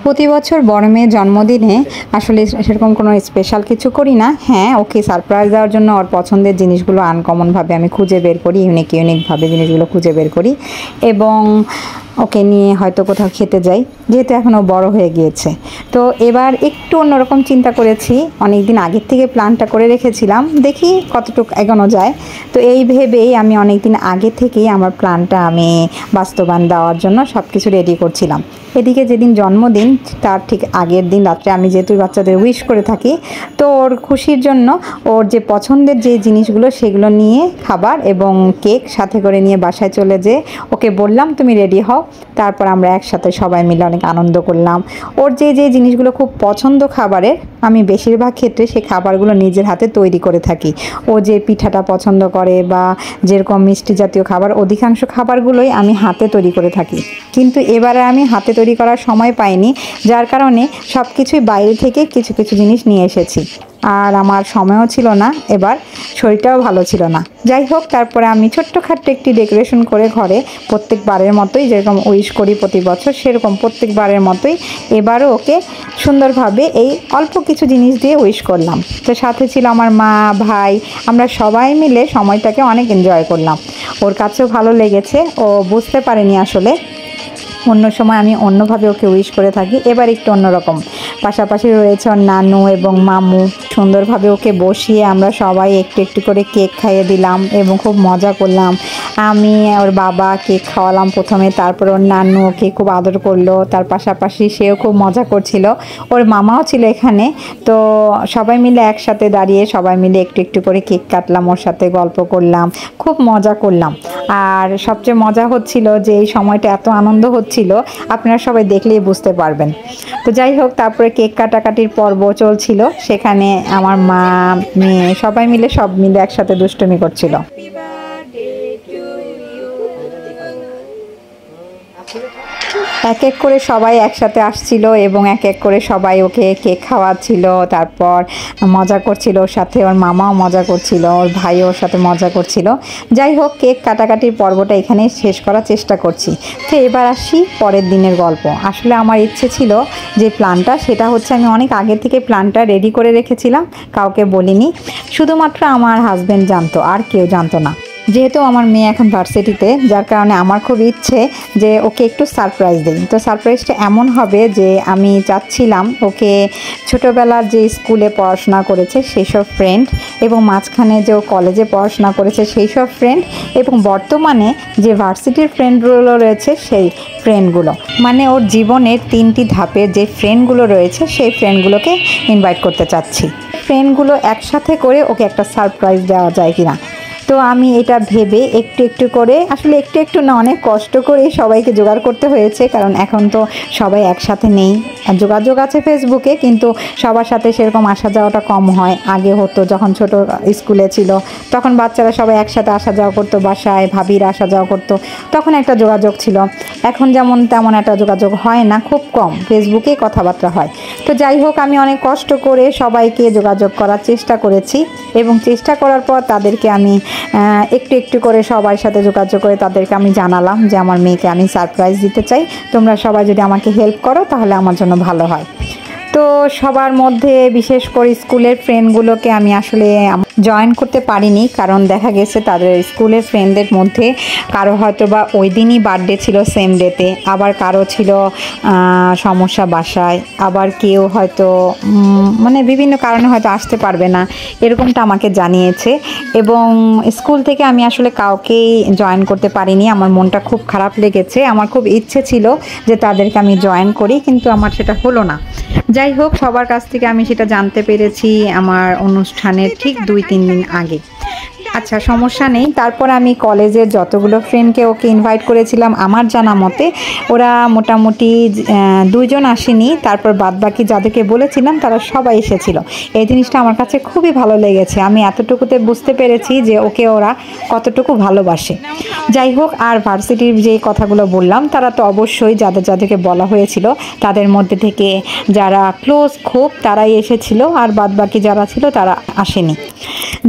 প্রতি বছর বড় মেয়ের জন্মদিনে আসলে সেরকম কোনো স্পেশাল কিছু করি না। হ্যাঁ, ওকে সারপ্রাইজ দেওয়ার জন্য ওর পছন্দের জিনিসগুলো আনকমনভাবে আমি খুঁজে বের করি, ইউনিকভাবে জিনিসগুলো খুঁজে বের করি এবং ওকে নিয়ে হয়তো কোথাও খেতে যাই, যেহেতু এখনও বড় হয়ে গিয়েছে। তো এবার একটু অন্যরকম চিন্তা করেছি, অনেক দিন আগের থেকে প্ল্যানটা করে রেখেছিলাম, দেখি কতটুকু এগোনো যায়। তো এই ভেবেই আমি অনেক দিন আগে থেকেই আমার প্ল্যানটা আমি বাস্তবায়ন দেওয়ার জন্য সব কিছু রেডি করছিলাম। এদিকে যেদিন জন্মদিন তার ঠিক আগের দিন রাত্রে আমি যেহেতু বাচ্চাদের উইশ করে থাকি, তো ওর খুশির জন্য ওর যে পছন্দের যে জিনিসগুলো সেগুলো নিয়ে খাবার এবং কেক সাথে করে নিয়ে বাসায় চলে যেয়ে ওকে বললাম তুমি রেডি হও, তারপর আমরা একসাথে সবাই মিলে অনেক আনন্দ করলাম। ওর যে যে জিনিসগুলো খুব পছন্দ খাবারের, আমি বেশিরভাগ ক্ষেত্রে সেই খাবারগুলো নিজের হাতে তৈরি করে থাকি। ও যে পিঠাটা পছন্দ করে বা যেরকম মিষ্টি জাতীয় খাবার, অধিকাংশ খাবারগুলোই আমি হাতে তৈরি করে থাকি। কিন্তু এবারে আমি হাতে তৈরি করার সময় পাইনি, যার কারণে সব কিছুই বাইরে থেকে কিছু কিছু জিনিস নিয়ে এসেছি। আর আমার সময়ও ছিল না, এবার শরীরটাও ভালো ছিল না। যাই হোক, তারপরে আমি ছোট্টখাট্ট একটি ডেকোরেশন করে ঘরে প্রত্যেকবারের মতোই যেরকম উইশ করি প্রতি বছর, সেরকম প্রত্যেকবারের মতোই এবারও ওকে সুন্দরভাবে এই অল্প কিছু জিনিস দিয়ে উইশ করলাম। তো সাথে ছিল আমার মা, ভাই, আমরা সবাই মিলে সময়টাকে অনেক এনজয় করলাম। ওর কাছেও ভালো লেগেছে, ও বুঝতে পারেনি আসলে অন্য সময় আমি অন্যভাবে ওকে উইশ করে থাকি, এবার একটু অন্যরকম। পাশাপাশি রয়েছে ওর নানু এবং মামু, সুন্দরভাবে ওকে বসিয়ে আমরা সবাই একটু একটু করে কেক খাইয়ে দিলাম এবং খুব মজা করলাম। আমি ওর বাবা কেক খাওয়ালাম প্রথমে, তারপর ওর নানু ওকে খুব আদর করলো, তার পাশাপাশি সেও খুব মজা করছিল। ওর মামাও ছিল এখানে। তো সবাই মিলে একসাথে দাঁড়িয়ে সবাই মিলে একটু একটু করে কেক কাটলাম, ওর সাথে গল্প করলাম, খুব মজা করলাম। আর সবচেয়ে মজা হচ্ছিল যে এই সময়টা এত আনন্দ হচ্ছিল, আপনারা সবাই দেখলেই বুঝতে পারবেন। তো যাই হোক, তারপরে কেক কাটাকাটির পর্ব চলছিল, সেখানে আমার মা, মেয়ে সবাই মিলে সব মিলে একসাথে দুষ্টুমি করছিল। এক এক করে সবাই একসাথে আসছিল এবং এক এক করে সবাই ওকে কেক খাওয়াচ্ছিল, তারপর মজা করছিল, ওর সাথে ওর মামাও মজা করছিল, ওর ভাইও ওর সাথে মজা করছিল। যাই হোক, কেক কাটাকাটির পর্বটা এখানেই শেষ করার চেষ্টা করছি। তো এবার আসি পরের দিনের গল্প। আসলে আমার ইচ্ছে ছিল যে প্ল্যানটা, সেটা হচ্ছে আমি অনেক আগে থেকে প্ল্যানটা রেডি করে রেখেছিলাম, কাউকে বলিনি, শুধুমাত্র আমার হাজব্যান্ড জানতো, আর কেউ জানতো না। যেহেতু আমার মেয়ে এখন ভার্সিটিতে, যার কারণে আমার খুব ইচ্ছে যে ওকে একটু সারপ্রাইজ দিই। তো সারপ্রাইজটা এমন হবে যে আমি চাচ্ছিলাম ওকে ছোটোবেলার যে স্কুলে পড়াশোনা করেছে সেই সব ফ্রেন্ড, এবং মাঝখানে যে ও কলেজে পড়াশোনা করেছে সেই সব ফ্রেন্ড, এবং বর্তমানে যে ভার্সিটির ফ্রেন্ডগুলো রয়েছে সেই ফ্রেন্ডগুলো, মানে ওর জীবনের 3টি ধাপের যে ফ্রেন্ডগুলো রয়েছে সেই ফ্রেন্ডগুলোকে ইনভাইট করতে চাচ্ছি। ফ্রেন্ডগুলো একসাথে করে ওকে একটা সারপ্রাইজ দেওয়া যায় কিনা। তো আমি এটা ভেবে একটু একটু করে, আসলে একটু একটু না, অনেক কষ্ট করে সবাইকে জোগাড় করতে হয়েছে, কারণ এখন তো সবাই একসাথে নেই। যোগাযোগ আছে ফেসবুকে, কিন্তু সবার সাথে সেরকম আসা যাওয়াটা কম হয়। আগে হতো যখন ছোট স্কুলে ছিল, তখন বাচ্চারা সবাই একসাথে আসা যাওয়া করতো, বাসায় ভাবিরা আসা যাওয়া করতো, তখন একটা যোগাযোগ ছিল। এখন যেমন তেমন একটা যোগাযোগ হয় না, খুব কম, ফেসবুকে কথাবার্তা হয়। তো যাই হোক, আমি অনেক কষ্ট করে সবাইকে যোগাযোগ করার চেষ্টা করেছি, এবং চেষ্টা করার পর তাদেরকে আমি একটু একটু করে সবার সাথে যোগাযোগ করে তাদেরকে আমি জানালাম যে আমার মেয়েকে আমি সারপ্রাইজ দিতে চাই, তোমরা সবাই যদি আমাকে হেল্প করো তাহলে আমার জন্য ভালো হয়। তো সবার মধ্যে বিশেষ করে স্কুলের ফ্রেন্ডগুলোকে আমি আসলে জয়েন করতে পারিনি, কারণ দেখা গেছে তাদের স্কুলের ফ্রেন্ডদের মধ্যে কারো হয়তো বা ওই দিনই বার্থডে ছিল সেম ডেতে, আবার কারো ছিল সমস্যা বাসায়, আবার কেউ হয়তো মানে বিভিন্ন কারণে হয়তো আসতে পারবে না, এরকমটা আমাকে জানিয়েছে। এবং স্কুল থেকে আমি আসলে কাউকেই জয়েন করতে পারিনি, আমার মনটা খুব খারাপ লেগেছে। আমার খুব ইচ্ছে ছিল যে তাদেরকে আমি জয়েন করি, কিন্তু আমার সেটা হলো না। যাই হোক, সবার কাছ থেকে আমি সেটা জানতে পেরেছি আমার অনুষ্ঠানের ঠিক 2-3 দিন আগে। আচ্ছা, সমস্যা নেই। তারপর আমি কলেজের যতগুলো ফ্রেন্ডকে ওকে ইনভাইট করেছিলাম, আমার জানা মতে ওরা মোটামুটি 2 জন আসেনি, তারপর বাদবাকি যাদেরকে বলেছিলাম তারা সবাই এসেছিল। এই জিনিসটা আমার কাছে খুবই ভালো লেগেছে। আমি এতটুকুতে বুঝতে পেরেছি যে ওকে ওরা কতটুকু ভালোবাসে। যাই হোক, আর ভার্সিটির যে কথাগুলো বললাম, তারা তো অবশ্যই যাদেরকে বলা হয়েছিল তাদের মধ্যে থেকে যারা ক্লোজ খুব তারাই এসেছিল, আর বাদবাকি যারা ছিল তারা আসেনি।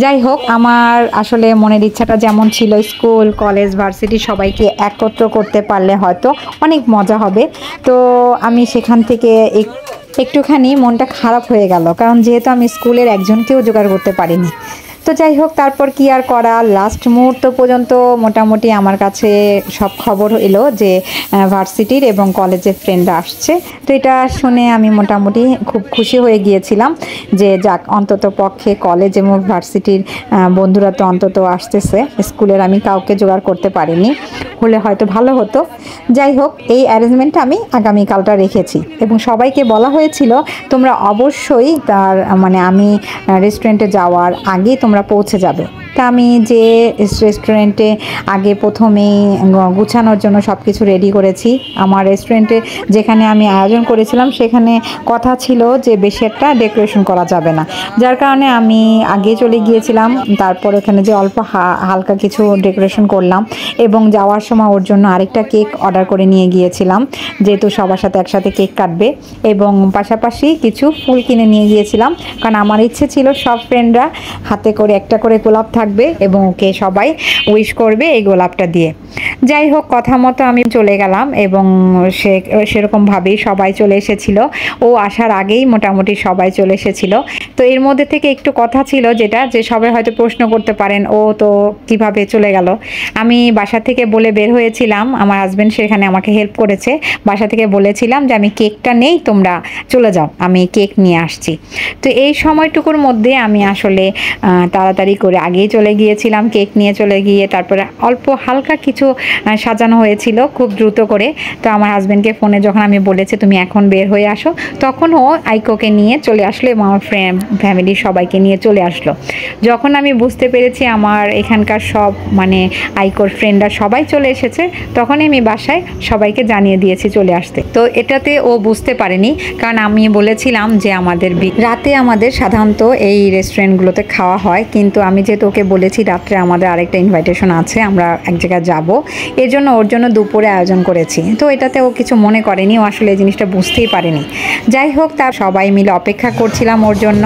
যাই হোক, আমার আসলে মনের ইচ্ছাটা যেমন ছিল, স্কুল কলেজ ভার্সিটি সবাইকে একত্র করতে পারলে হয়তো অনেক মজা হবে। তো আমি সেখান থেকে একটুখানি মনটা খারাপ হয়ে গেল, কারণ যেহেতু আমি স্কুলের একজনকেও জোগাড় করতে পারিনি। তো যাই হোক, তারপর কি আর করা, লাস্ট মুহূর্ত পর্যন্ত মোটামুটি আমার কাছে সব খবর এলো যে ভার্সিটির এবং কলেজের ফ্রেন্ডরা আসছে। তো এটা শুনে আমি মোটামুটি খুব খুশি হয়ে গিয়েছিলাম যে যাক, অন্তত পক্ষে কলেজ এবং ভার্সিটির বন্ধুরা তো অন্তত আসতেছে, স্কুলের আমি কাউকে জোগাড় করতে পারিনি, হলে হয়তো ভালো হতো। যাই হোক, এই অ্যারেঞ্জমেন্টটা আমি আগামীকালটা রেখেছি এবং সবাইকে বলা হয়েছিল তোমরা অবশ্যই তার মানে আমি রেস্টুরেন্টে যাওয়ার আগে তোমরা পৌঁছে যাবে। তা আমি যে রেস্টুরেন্টে আগে প্রথমেই গুছানোর জন্য সব কিছু রেডি করেছি। আমার রেস্টুরেন্টে যেখানে আমি আয়োজন করেছিলাম সেখানে কথা ছিল যে বেশি একটা ডেকোরেশন করা যাবে না, যার কারণে আমি আগে চলে গিয়েছিলাম। তারপর ওখানে যে অল্প হালকা কিছু ডেকোরেশন করলাম এবং যাওয়ার সময় ওর জন্য আরেকটা কেক অর্ডার করে নিয়ে গিয়েছিলাম, যেহেতু সবার সাথে একসাথে কেক কাটবে, এবং পাশাপাশি কিছু ফুল কিনে নিয়ে গিয়েছিলাম, কারণ আমার ইচ্ছে ছিল সব ফ্রেন্ডরা হাতে করে একটা করে গোলাপ থাকবে এবং ওকে সবাই উইশ করবে এই গোলাপটা দিয়ে। যাই হোক, কথা মতো আমি চলে গেলাম এবং সেরকমভাবেই সবাই চলে এসেছিল। ও আসার আগেই মোটামুটি সবাই চলে এসেছিল। তো এর মধ্যে থেকে একটু কথা ছিল যেটা, যে সবাই হয়তো প্রশ্ন করতে পারেন ও তো কিভাবে চলে গেল। আমি বাসা থেকে বলে বের হয়েছিলাম, আমার হাজব্যান্ড সেখানে আমাকে হেল্প করেছে। বাসা থেকে বলেছিলাম যে আমি কেকটা নেই, তোমরা চলে যাও, আমি কেক নিয়ে আসছি। তো এই সময়টুকুর মধ্যে আমি আসলে তাড়াতাড়ি করে আগেই চলে গিয়েছিলাম, কেক নিয়ে চলে গিয়ে তারপরে অল্প হালকা কিছু সাজানো হয়েছিল খুব দ্রুত করে। তো আমার হাজব্যান্ডকে ফোনে যখন আমি বলেছি তুমি এখন বের হয়ে আসো, তখন ও আইকোকে নিয়ে চলে আসলো এবং আমার ফ্যামিলির সবাইকে নিয়ে চলে আসলো। যখন আমি বুঝতে পেরেছি আমার এখানকার সব মানে আইকোর ফ্রেন্ডরা সবাই চলে এসেছে, তখনই আমি বাসায় সবাইকে জানিয়ে দিয়েছি চলে আসতে। তো এটাতে ও বুঝতে পারেনি, কারণ আমি বলেছিলাম যে রাতে আমাদের সাধারণত এই রেস্টুরেন্টগুলোতে খাওয়া হয়, কিন্তু আমি যেহেতু ওকে বলেছি রাত্রে আমাদের আরেকটা ইনভাইটেশন আছে, আমরা এক জায়গায় যাব, এর জন্য ওর জন্য দুপুরে আয়োজন করেছি। তো এটাতে ও কিছু মনে করেনি, ও আসলে এই জিনিসটা বুঝতেই পারেনি। যাই হোক, তার সবাই মিলে অপেক্ষা করছিলাম ওর জন্য।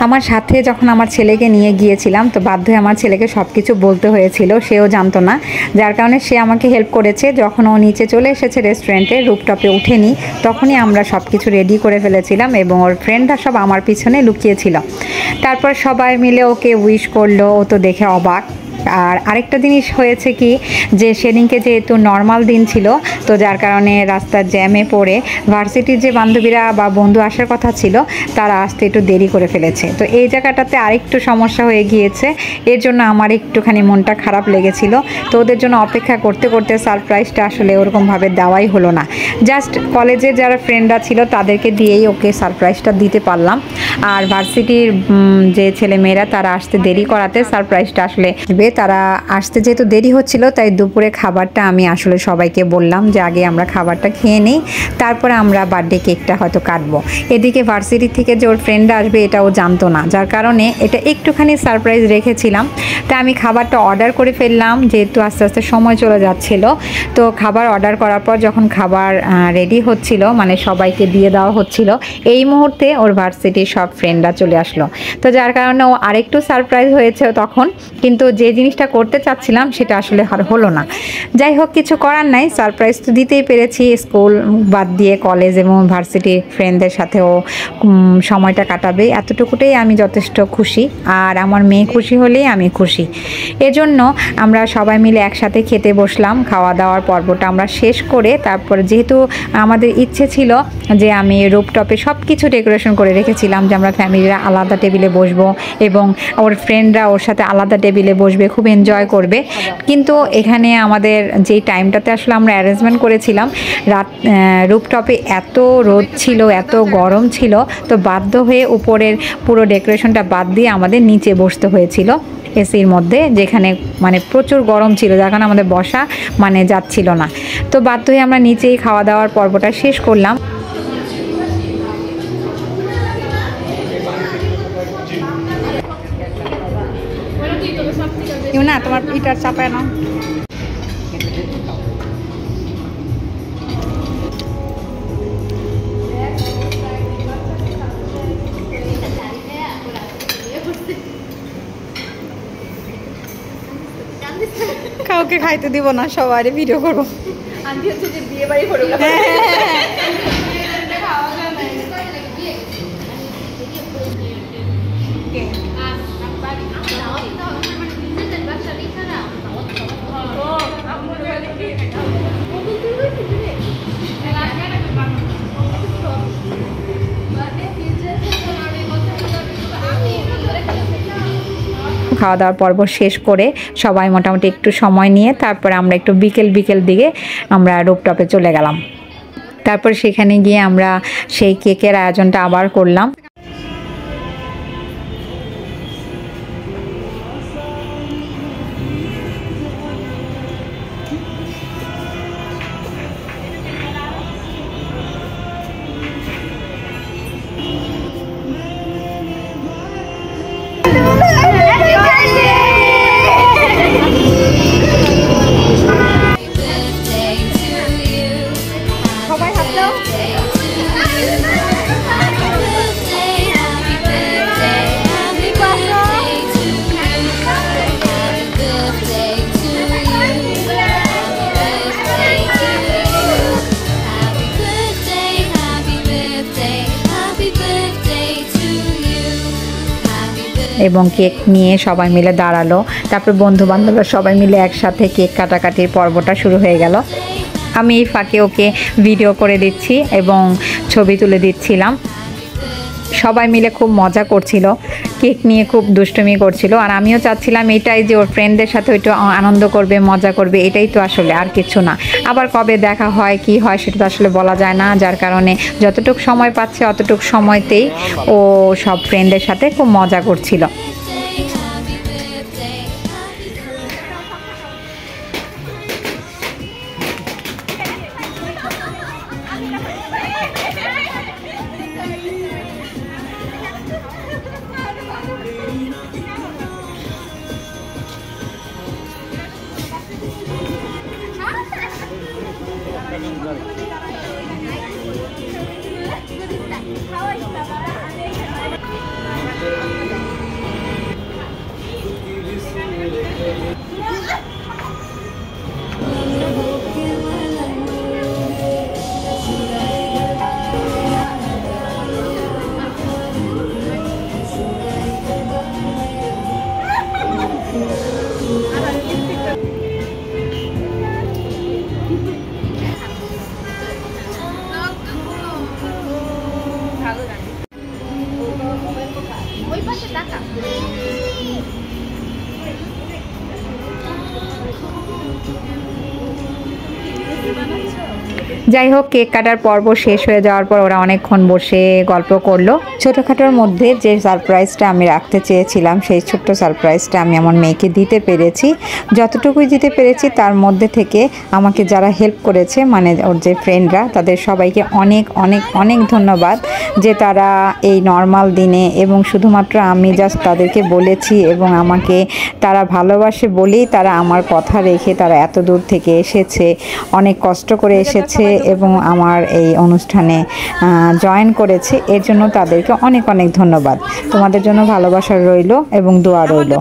আমার সাথে যখন আমার ছেলেকে নিয়ে গিয়েছিলাম, তো বাধ্য হয়ে আমার ছেলেকে সব কিছু বলতে হয়েছিল, সেও জানতো না, যার কারণে সে আমাকে হেল্প করেছে। যখন ও নিচে চলে এসেছে রেস্টুরেন্টে, রুফটপে উঠেনি, তখনই আমরা সব কিছু রেডি করে ফেলেছিলাম এবং ওর ফ্রেন্ডরা সব আমার পিছনে লুকিয়েছিল। তারপর সবাই মিলে ওকে উইশ করলো, ও তো দেখে অবাক। আর আরেকটা জিনিস হয়েছে কি, যে সেদিনকে যেহেতু নর্মাল দিন ছিল, তো যার কারণে রাস্তার জ্যামে পড়ে ভার্সিটির যে বান্ধবীরা বা বন্ধু আসার কথা ছিল তারা আসতে একটু দেরি করে ফেলেছে। তো এই জায়গাটাতে আরেকটু সমস্যা হয়ে গিয়েছে, এর জন্য আমার একটুখানি মনটা খারাপ লেগেছিল। তো ওদের জন্য অপেক্ষা করতে করতে সারপ্রাইজটা আসলে ওরকমভাবে দেওয়াই হলো না, জাস্ট কলেজের যারা ফ্রেন্ডরা ছিল তাদেরকে দিয়েই ওকে সারপ্রাইজটা দিতে পারলাম। আর ভার্সিটির যে ছেলেমেয়েরা তারা আসতে দেরি করাতে সারপ্রাইজটা আসলে তারা আসতে যেহেতু দেরি হচ্ছিল, তাই দুপুরে খাবারটা আমি আসলে সবাইকে বললাম যে আগে আমরা খাবারটা খেয়ে নিই, তারপরে আমরা বার্থডে কেকটা হয়তো কাটবো। এদিকে ভার্সিটি থেকে যে ওর ফ্রেন্ডরা আসবে এটাও জানতো না, যার কারণে এটা একটুখানি সারপ্রাইজ রেখেছিলাম। তাই আমি খাবারটা অর্ডার করে ফেললাম, যেহেতু আস্তে আস্তে সময় চলে যাচ্ছিল। তো খাবার অর্ডার করার পর যখন খাবার রেডি হচ্ছিল, মানে সবাইকে দিয়ে দেওয়া হচ্ছিল, এই মুহূর্তে ওর ভার্সিটির সব ফ্রেন্ডরা চলে আসলো। তো যার কারণে ও আরেকটু সারপ্রাইজ হয়েছে তখন, কিন্তু যে জিনিসটা করতে চাচ্ছিলাম সেটা আসলে আর হলো না। যাই হোক, কিছু করার নাই, সারপ্রাইজ তো দিতেই পেরেছি। স্কুল বাদ দিয়ে কলেজ এবং ভার্সিটির ফ্রেন্ডদের সাথেও সময়টা কাটাবে, এতটুকুতেই আমি যথেষ্ট খুশি। আর আমার মেয়ে খুশি হলেই আমি খুশি। এজন্য আমরা সবাই মিলে একসাথে খেতে বসলাম। খাওয়া দাওয়ার পর্বটা আমরা শেষ করে তারপর যেহেতু আমাদের ইচ্ছে ছিল যে আমি রুফটপে সব কিছু ডেকোরেশন করে রেখেছিলাম যে আমরা ফ্যামিলিরা আলাদা টেবিলে বসবো এবং ওর ফ্রেন্ডরা ওর সাথে আলাদা টেবিলে বসবে, আসবে, খুব এনজয় করবে। কিন্তু এখানে আমাদের যেই টাইমটাতে আসলে আমরা অ্যারেঞ্জমেন্ট করেছিলাম, রাত রুফটপে এত রোদ ছিল, এত গরম ছিল, তো বাধ্য হয়ে উপরের পুরো ডেকোরেশনটা বাদ দিয়ে আমাদের নিচে বসতে হয়েছিল এসির মধ্যে, যেখানে মানে প্রচুর গরম ছিল, যার কারণে আমাদের বসা মানে যাচ্ছিল না। তো বাধ্য হয়ে আমরা নিচেই খাওয়া দাওয়ার পর্বটা শেষ করলাম। না তোমার ইটার চাপায় না। কাউকে খাইতে দিব না, সবাই ভিডিও করবো। আন্টি হচ্ছে যে বিয়ে বাড়ি করে খাওয়া দাওয়ার পর্ব শেষ করে সবাই মোটামুটি একটু সময় নিয়ে তারপরে আমরা একটু বিকেল দিকে আমরা রুফটপে চলে গেলাম। তারপর সেখানে গিয়ে আমরা সেই কেকের আয়োজনটা আবার করলাম। এবং কেক নিয়ে সবাই মিলে দাঁড়ালো। তারপর বন্ধু বান্ধবরা সবাই মিলে একসাথে কেক কাটাকাটির পর্বটা শুরু হয়ে গেল। আমি এই ফাঁকে ওকে ভিডিও করে দিচ্ছি এবং ছবি তুলে দিচ্ছিলাম। সবাই মিলে খুব মজা করছিল, কেক নিয়ে খুব দুষ্টুমি করছিল। আর আমিও চাচ্ছিলাম এটাই যে ওর ফ্রেন্ডদের সাথে একটু আনন্দ করবে, মজা করবে, এটাই তো আসলে, আর কিছু না। আবার কবে দেখা হয় কি হয় সেটা তো আসলে বলা যায় না, যার কারণে যতটুকু সময় পাচ্ছে অতটুকু সময়তেই ও সব ফ্রেন্ডের সাথে খুব মজা করছিল। যাই হোক, কেক কাটার পর্ব শেষ হয়ে যাওয়ার পর ওরা অনেকক্ষণ বসে গল্প করলো। ছোটোখাটোর মধ্যে যে সারপ্রাইজটা আমি রাখতে চেয়েছিলাম, সেই ছোট্ট সারপ্রাইজটা আমি আমার মেয়েকে দিতে পেরেছি। যতটুকুই দিতে পেরেছি তার মধ্যে থেকে আমাকে যারা হেল্প করেছে, মানে ওর যে ফ্রেন্ডরা, তাদের সবাইকে অনেক অনেক অনেক ধন্যবাদ যে তারা এই নর্মাল দিনে এবং শুধুমাত্র আমি জাস্ট তাদেরকে বলেছি এবং আমাকে তারা ভালোবাসে বলেই তারা আমার কথা রেখে তারা এত দূর থেকে এসেছে, অনেক কষ্ট করে এসেছে এবং আমার এই অনুষ্ঠানে জয়েন করেছে। এর জন্য তাদেরকে অনেক অনেক ধন্যবাদ। তোমাদের জন্য ভালোবাসা রইল এবং দোয়া রইল।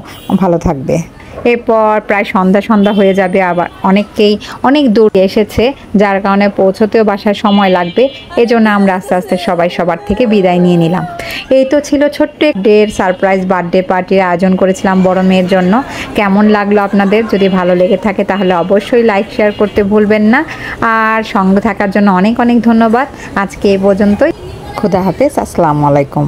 ভালো থাকবে। এরপর প্রায় সন্ধ্যা হয়ে যাবে, আবার অনেককেই অনেক দূর এসেছে, যার কারণে পৌঁছতেও বাসায় সময় লাগবে। এজন্য আমরা আস্তে আস্তে সবাই সবার থেকে বিদায় নিয়ে নিলাম। এই তো ছিল ছোট্ট ডের সারপ্রাইজ বার্থডে পার্টির আয়োজন করেছিলাম বড় মেয়ের জন্য। কেমন লাগলো আপনাদের? যদি ভালো লেগে থাকে তাহলে অবশ্যই লাইক শেয়ার করতে ভুলবেন না। আর সঙ্গে থাকার জন্য অনেক অনেক ধন্যবাদ। আজকে এ পর্যন্তই। খুদা হাফেজ। আসসালামু আলাইকুম।